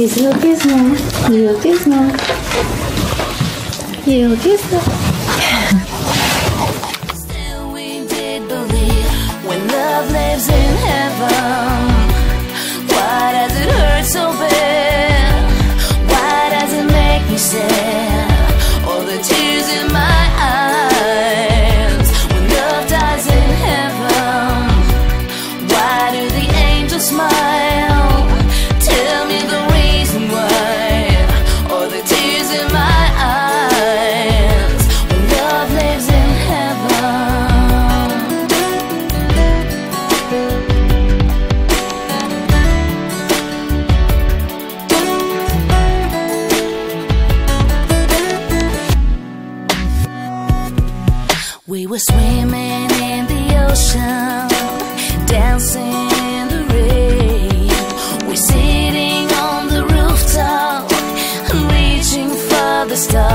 Little gizmo, little gizmo, little gizmo. Still we did believe when love lives in heaven. Why does it hurt so bad? Why does it make me sad? All the tears in my eyes when love dies in heaven. Why do the angels smile? Tell me the reason why. All the tears in my eyes when love lives in heaven. We were swimming in the ocean, dancing in the rain. We're sitting on the rooftop, reaching for the stars.